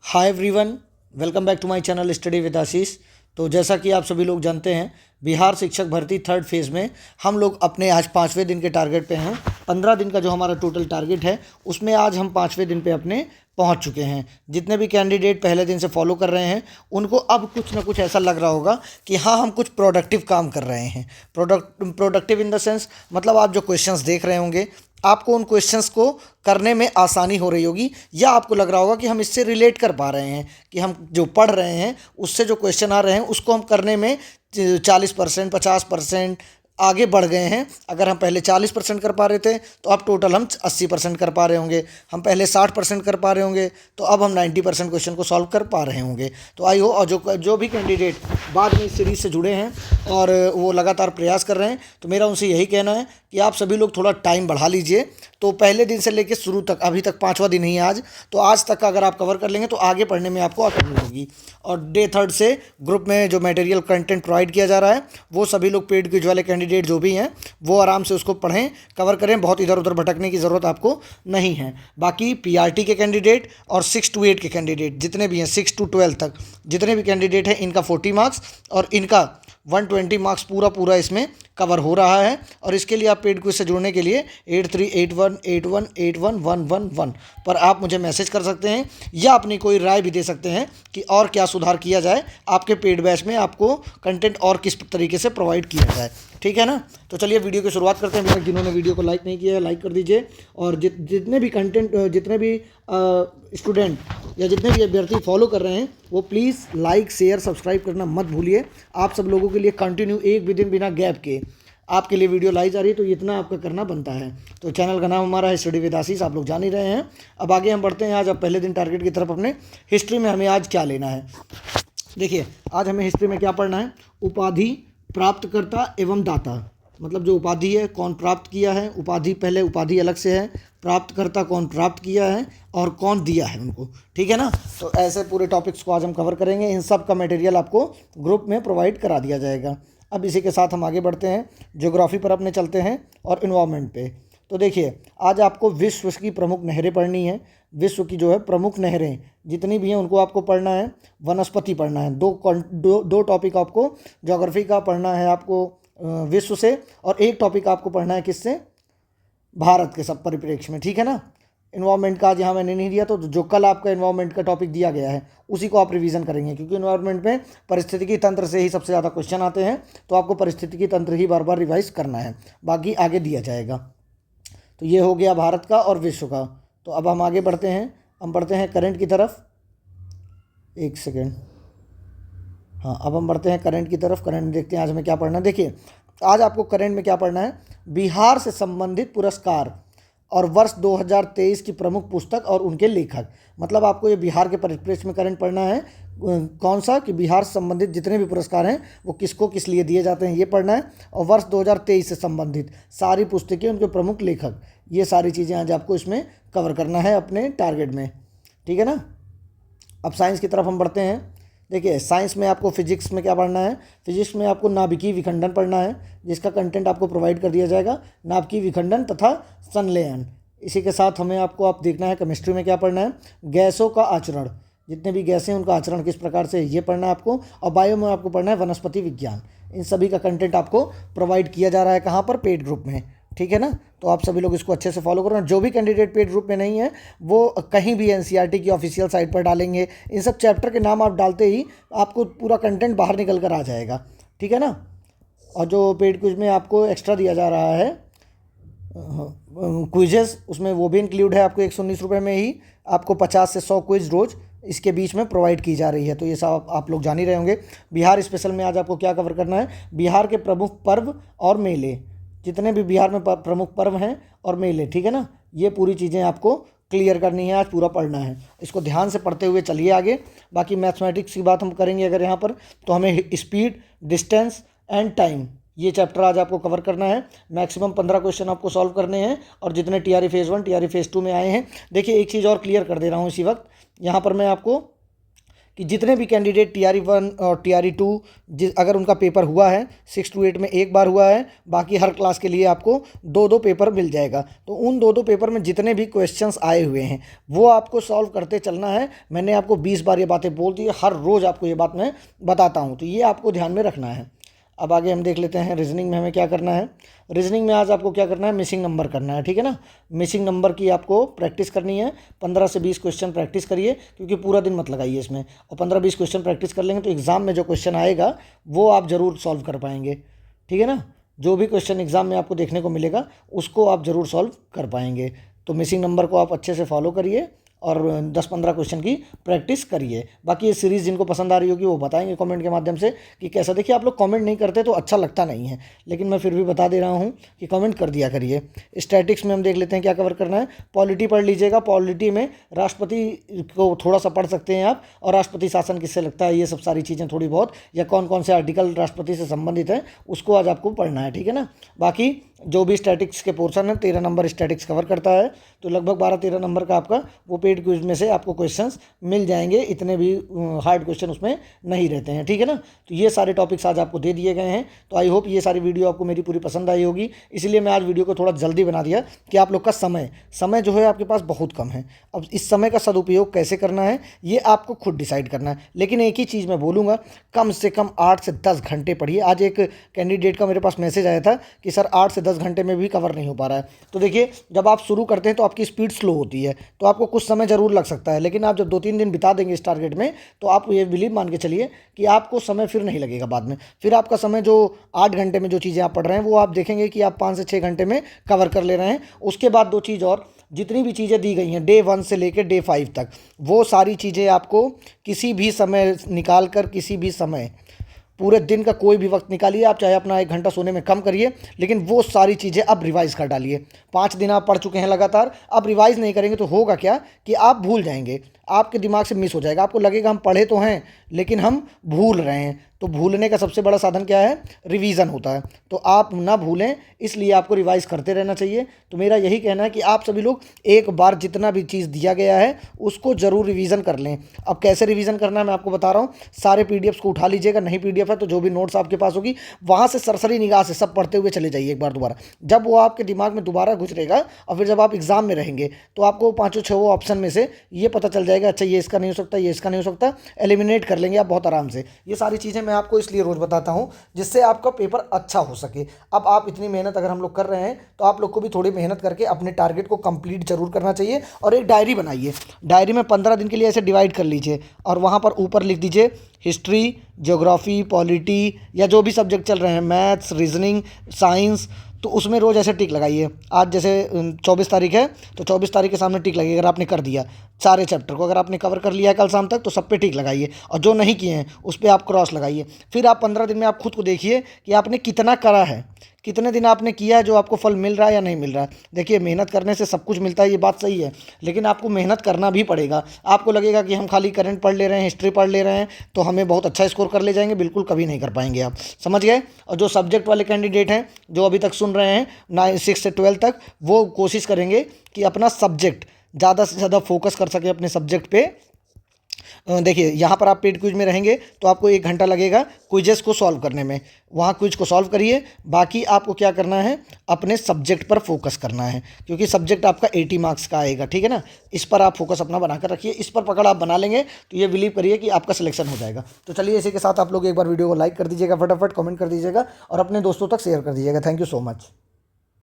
Hi everyone, welcome back to my channel study with Ashish. तो जैसा कि आप सभी लोग जानते हैं, बिहार शिक्षक भर्ती थर्ड फेज़ में हम लोग अपने आज 5वें दिन के टारगेट पे हैं। 15 दिन का जो हमारा टोटल टारगेट है उसमें आज हम 5वें दिन पे अपने पहुंच चुके हैं। जितने भी कैंडिडेट पहले दिन से फॉलो कर रहे हैं उनको अब कुछ ना कुछ ऐसा लग रहा होगा कि हाँ, हम कुछ प्रोडक्टिव काम कर रहे हैं। प्रोडक्टिव इन द सेंस मतलब आप जो क्वेश्चंस देख रहे होंगे, आपको उन क्वेश्चंस को करने में आसानी हो रही होगी, या आपको लग रहा होगा कि हम इससे रिलेट कर पा रहे हैं कि हम जो पढ़ रहे हैं उससे जो क्वेश्चन आ रहे हैं उसको हम करने में 40% 50% आगे बढ़ गए हैं। अगर हम पहले 40% कर पा रहे थे तो अब टोटल हम 80% कर पा रहे होंगे। हम पहले 60% कर पा रहे होंगे तो अब हम 90% क्वेश्चन को सॉल्व कर पा रहे होंगे। तो आई हो, और जो भी कैंडिडेट बाद में इस सीरीज़ से जुड़े हैं और वो लगातार प्रयास कर रहे हैं, तो मेरा उनसे यही कहना है कि आप सभी लोग थोड़ा टाइम बढ़ा लीजिए। तो पहले दिन से लेकर शुरू तक, अभी तक 5वां दिन ही है आज, तो आज तक का अगर आप कवर कर लेंगे तो आगे पढ़ने में आपको आसानी होगी। और डे थर्ड से ग्रुप में जो मटेरियल कंटेंट प्रोवाइड किया जा रहा है वो सभी लोग पेड क्विज वाले कैंडिडेट जो भी हैं वो आराम से उसको पढ़ें, कवर करें। बहुत इधर उधर भटकने की ज़रूरत आपको नहीं है। बाकी पीआरटी के कैंडिडेट और 6 to 8 के कैंडिडेट जितने भी हैं, 6 to 12 तक जितने भी कैंडिडेट हैं, इनका 40 मार्क्स और इनका 120 मार्क्स पूरा इसमें कवर हो रहा है। और इसके लिए आप पेड क्विज से जुड़ने के लिए 8381818111 पर आप मुझे मैसेज कर सकते हैं या अपनी कोई राय भी दे सकते हैं कि और क्या सुधार किया जाए आपके पेड बैच में, आपको कंटेंट और किस तरीके से प्रोवाइड किया जाए। ठीक है ना? तो चलिए वीडियो की शुरुआत करते हैं। जिन्होंने वीडियो को लाइक नहीं किया है लाइक कर दीजिए। और जितने भी कंटेंट, जितने भी स्टूडेंट या जितने भी अभ्यर्थी फॉलो कर रहे हैं वो प्लीज़ लाइक शेयर सब्सक्राइब करना मत भूलिए। आप सब लोगों के लिए कंटिन्यू एक भी दिन बिना गैप के आपके लिए वीडियो लाई जा रही है, तो इतना आपका करना बनता है। तो चैनल का नाम हमारा है स्टडी विद आशीष, आप लोग जान ही रहे हैं। अब आगे हम बढ़ते हैं आज अब पहले दिन टारगेट की तरफ। अपने हिस्ट्री में हमें आज क्या लेना है, देखिए आज हमें हिस्ट्री में क्या पढ़ना है। उपाधि, प्राप्तकर्ता एवं दाता, मतलब जो उपाधि है कौन प्राप्त किया है, उपाधि पहले उपाधि अलग से है, प्राप्तकर्ता कौन प्राप्त किया है और कौन दिया है उनको। ठीक है ना? तो ऐसे पूरे टॉपिक्स को आज हम कवर करेंगे। इन सब का मटेरियल आपको ग्रुप में प्रोवाइड करा दिया जाएगा। अब इसी के साथ हम आगे बढ़ते हैं, ज्योग्राफी पर अपने चलते हैं और इन्वायरमेंट पे। तो देखिए आज आपको विश्व की प्रमुख नहरें पढ़नी है। विश्व की जो है प्रमुख नहरें जितनी भी हैं उनको आपको पढ़ना है। वनस्पति पढ़ना है। दो टॉपिक आपको ज्योग्राफी का पढ़ना है आपको विश्व से, और एक टॉपिक आपको पढ़ना है किससे, भारत के सब परिप्रेक्ष्य में। ठीक है ना? इन्वायरमेंट का आज यहाँ मैंने नहीं दिया, तो जो कल आपका इन्वायरमेंट का टॉपिक दिया गया है उसी को आप रिवीजन करेंगे, क्योंकि इन्वायरमेंट में परिस्थितिकी तंत्र से ही सबसे ज़्यादा क्वेश्चन आते हैं। तो आपको परिस्थितिकी तंत्र ही बार बार रिवाइज करना है, बाकी आगे दिया जाएगा। तो ये हो गया भारत का और विश्व का। तो अब हम आगे बढ़ते हैं, हम बढ़ते हैं करंट की तरफ। एक सेकेंड, हाँ अब हम बढ़ते हैं करंट की तरफ। करंट देखते हैं आज हमें क्या पढ़ना है। देखिए आज आपको करंट में क्या पढ़ना है, बिहार से संबंधित पुरस्कार और वर्ष 2023 की प्रमुख पुस्तक और उनके लेखक। मतलब आपको ये बिहार के परिप्रेक्ष्य में करंट पढ़ना है। कौन सा, कि बिहार से संबंधित जितने भी पुरस्कार हैं वो किसको किस लिए दिए जाते हैं ये पढ़ना है। और वर्ष 2023 से संबंधित सारी पुस्तकें, उनके प्रमुख लेखक, ये सारी चीज़ें आज आपको इसमें कवर करना है अपने टारगेट में। ठीक है ना? अब साइंस की तरफ हम बढ़ते हैं। देखिए साइंस में आपको फिजिक्स में क्या पढ़ना है। फिजिक्स में आपको नाभिकीय विखंडन पढ़ना है, जिसका कंटेंट आपको प्रोवाइड कर दिया जाएगा, नाभिकीय विखंडन तथा संलयन। इसी के साथ हमें आप देखना है केमिस्ट्री में क्या पढ़ना है, गैसों का आचरण, जितने भी गैसें हैं उनका आचरण किस प्रकार से, ये पढ़ना है आपको। और बायो में आपको पढ़ना है वनस्पति विज्ञान। इन सभी का कंटेंट आपको प्रोवाइड किया जा रहा है कहाँ पर, पेड ग्रुप में। ठीक है ना? तो आप सभी लोग इसको अच्छे से फॉलो करो। जो भी कैंडिडेट पेड ग्रुप में नहीं है वो कहीं भी एनसीईआरटी की ऑफिशियल साइट पर डालेंगे। इन सब चैप्टर के नाम आप डालते ही आपको पूरा कंटेंट बाहर निकल कर आ जाएगा। ठीक है ना? और जो पेड क्विज में आपको एक्स्ट्रा दिया जा रहा है क्विजेस, उसमें वो भी इंक्लूड है। आपको 119 रुपये में ही आपको 50 से 100 क्विज रोज़ इसके बीच में प्रोवाइड की जा रही है। तो ये सब आप लोग जान ही रहे होंगे। बिहार स्पेशल में आज आपको क्या कवर करना है, बिहार के प्रमुख पर्व और मेले, जितने भी बिहार में प्रमुख पर्व हैं और मेले। ठीक है ना? ये पूरी चीज़ें आपको क्लियर करनी है, आज पूरा पढ़ना है। इसको ध्यान से पढ़ते हुए चलिए आगे। बाकी मैथमेटिक्स की बात हम करेंगे अगर यहाँ पर, तो हमें स्पीड, डिस्टेंस एंड टाइम, ये चैप्टर आज आपको कवर करना है। मैक्सिमम 15 क्वेश्चन आपको सॉल्व करने हैं, और जितने टीआरई फेज़ 1 टीआरई फेज़ 2 में आए हैं। देखिए एक चीज़ और क्लियर कर दे रहा हूँ इसी वक्त यहाँ पर मैं आपको, कि जितने भी कैंडिडेट TRE 1 और TRE 2 अगर उनका पेपर हुआ है 6 to 8 में एक बार हुआ है, बाकी हर क्लास के लिए आपको 2-2 पेपर मिल जाएगा। तो उन 2-2 पेपर में जितने भी क्वेश्चंस आए हुए हैं वो आपको सॉल्व करते चलना है। मैंने आपको 20 बार ये बातें बोल दी है, हर रोज़ आपको ये बात मैं बताता हूँ, तो ये आपको ध्यान में रखना है। अब आगे हम देख लेते हैं रीजनिंग में हमें क्या करना है। रीजनिंग में आज आपको क्या करना है, मिसिंग नंबर करना है, ठीक है ना। मिसिंग नंबर की आपको प्रैक्टिस करनी है। 15 से 20 क्वेश्चन प्रैक्टिस करिए, क्योंकि पूरा दिन मत लगाइए इसमें, और 15-20 क्वेश्चन प्रैक्टिस कर लेंगे तो एग्ज़ाम में जो क्वेश्चन आएगा वो आप ज़रूर सॉल्व कर पाएंगे, ठीक है ना। जो भी क्वेश्चन एग्ज़ाम में आपको देखने को मिलेगा उसको आप ज़रूर सॉल्व कर पाएंगे। तो मिसिंग नंबर को आप अच्छे से फॉलो करिए और 10-15 क्वेश्चन की प्रैक्टिस करिए। बाकी ये सीरीज़ जिनको पसंद आ रही होगी वो बताएंगे कमेंट के माध्यम से कि कैसा। देखिए आप लोग कमेंट नहीं करते तो अच्छा लगता नहीं है, लेकिन मैं फिर भी बता दे रहा हूँ कि कमेंट कर दिया करिए। स्टैटिक्स में हम देख लेते हैं क्या कवर करना है। पॉलिटी पढ़ लीजिएगा। पॉलिटी में राष्ट्रपति को थोड़ा सा पढ़ सकते हैं आप, और राष्ट्रपति शासन किससे लगता है, ये सब सारी चीज़ें थोड़ी बहुत, या कौन कौन से आर्टिकल राष्ट्रपति से संबंधित है उसको आज आपको पढ़ना है, ठीक है ना। बाकी जो भी स्टैटिक्स के पोर्शन है 13 नंबर स्टैटिक्स कवर करता है, तो लगभग 12-13 नंबर का आपका वो पेड क्विज में से आपको क्वेश्चंस मिल जाएंगे। इतने भी हार्ड क्वेश्चन उसमें नहीं रहते हैं, ठीक है ना। तो ये सारे टॉपिक्स आज आपको दे दिए गए हैं। तो आई होप ये सारी वीडियो आपको मेरी पूरी पसंद आई होगी, इसलिए मैं आज वीडियो को थोड़ा जल्दी बना दिया कि आप लोग का समय जो है आपके पास बहुत कम है। अब इस समय का सदुपयोग कैसे करना है ये आपको खुद डिसाइड करना है। लेकिन एक ही चीज़ मैं बोलूँगा, कम से कम 8 से 10 घंटे पढ़िए। आज एक कैंडिडेट का मेरे पास मैसेज आया था कि सर 8 से 10 घंटे में भी कवर नहीं हो पा रहा है। तो देखिए जब आप शुरू करते हैं तो आपकी स्पीड स्लो होती है, तो आपको कुछ समय ज़रूर लग सकता है, लेकिन आप जब 2-3 दिन बिता देंगे इस टारगेट में तो आप ये बिलीव मान के चलिए कि आपको समय फिर नहीं लगेगा बाद में। फिर आपका समय जो 8 घंटे में जो चीज़ें आप पढ़ रहे हैं वो आप देखेंगे कि आप 5 से 6 घंटे में कवर कर ले रहे हैं। उसके बाद 2 चीज़ और, जितनी भी चीज़ें दी गई हैं डे 1 से लेकर डे 5 तक, वो सारी चीज़ें आपको किसी भी समय निकाल कर, किसी भी समय पूरे दिन का कोई भी वक्त निकालिए आप, चाहे अपना 1 घंटा सोने में कम करिए, लेकिन वो सारी चीज़ें अब रिवाइज़ कर डालिए। 5 दिन आप पढ़ चुके हैं लगातार, अब रिवाइज़ नहीं करेंगे तो होगा क्या कि आप भूल जाएंगे, आपके दिमाग से मिस हो जाएगा। आपको लगेगा हम पढ़े तो हैं लेकिन हम भूल रहे हैं। तो भूलने का सबसे बड़ा साधन क्या है, रिवीजन होता है। तो आप ना भूलें, इसलिए आपको रिवाइज करते रहना चाहिए। तो मेरा यही कहना है कि आप सभी लोग एक बार जितना भी चीज़ दिया गया है उसको ज़रूर रिवीजन कर लें। अब कैसे रिवीजन करना है मैं आपको बता रहा हूँ। सारे PDFs को उठा लीजिएगा, नहीं PDF है तो जो भी नोट्स आपके पास होगी वहाँ से सरसरी निगाह से सब पढ़ते हुए चले जाइए एक बार दोबारा। जब वो आपके दिमाग में दोबारा गुजरेगा और फिर जब आप एग्जाम में रहेंगे तो आपको 5-6 ऑप्शन में से ये पता चल जाएगा, अच्छा ये इसका नहीं हो सकता, ये इसका नहीं हो सकता, एलिमिनेट कर लेंगे आप बहुत आराम से। ये सारी चीज़ें मैं आपको इसलिए रोज़ बताता हूँ जिससे आपका पेपर अच्छा हो सके। अब आप इतनी मेहनत अगर हम लोग कर रहे हैं तो आप लोग को भी थोड़ी मेहनत करके अपने टारगेट को कंप्लीट जरूर करना चाहिए। और एक डायरी बनाइए, डायरी में 15 दिन के लिए ऐसे डिवाइड कर लीजिए और वहाँ पर ऊपर लिख दीजिए हिस्ट्री, ज्योग्राफी, पॉलिटी या जो भी सब्जेक्ट चल रहे हैं, मैथ्स, रीजनिंग, साइंस, तो उसमें रोज़ ऐसे टिक लगाइए। आज जैसे 24 तारीख है तो 24 तारीख के सामने टिक लगाइए। अगर आपने कर दिया सारे चैप्टर को, अगर आपने कवर कर लिया है कल शाम तक तो सब पे टिक लगाइए, और जो नहीं किए हैं उस पर आप क्रॉस लगाइए। फिर आप 15 दिन में आप खुद को देखिए कि आपने कितना करा है, कितने दिन आपने किया है, जो आपको फल मिल रहा है या नहीं मिल रहा है। देखिए मेहनत करने से सब कुछ मिलता है, ये बात सही है, लेकिन आपको मेहनत करना भी पड़ेगा। आपको लगेगा कि हम खाली करंट पढ़ ले रहे हैं, हिस्ट्री पढ़ ले रहे हैं तो हमें बहुत अच्छा स्कोर कर ले जाएंगे, बिल्कुल कभी नहीं कर पाएंगे आप, समझ गए। और जो सब्जेक्ट वाले कैंडिडेट हैं जो अभी तक सुन रहे हैं 6 से 12 तक, वो कोशिश करेंगे कि अपना सब्जेक्ट ज़्यादा से ज़्यादा फोकस कर सके अपने सब्जेक्ट पे। देखिए यहाँ पर आप पेड क्विज में रहेंगे तो आपको 1 घंटा लगेगा क्विजेस को सॉल्व करने में, वहाँ क्विज को सॉल्व करिए। बाकी आपको क्या करना है, अपने सब्जेक्ट पर फोकस करना है, क्योंकि सब्जेक्ट आपका 80 मार्क्स का आएगा, ठीक है ना। इस पर आप फोकस अपना बनाकर रखिए, इस पर पकड़ आप बना लेंगे तो ये बिलीव करिए कि आपका सिलेक्शन हो जाएगा। तो चलिए इसी के साथ आप लोग एक बार वीडियो को लाइक कर दीजिएगा, फटाफट कमेंट कर दीजिएगा और अपने दोस्तों तक शेयर कर दीजिएगा। Thank you so much.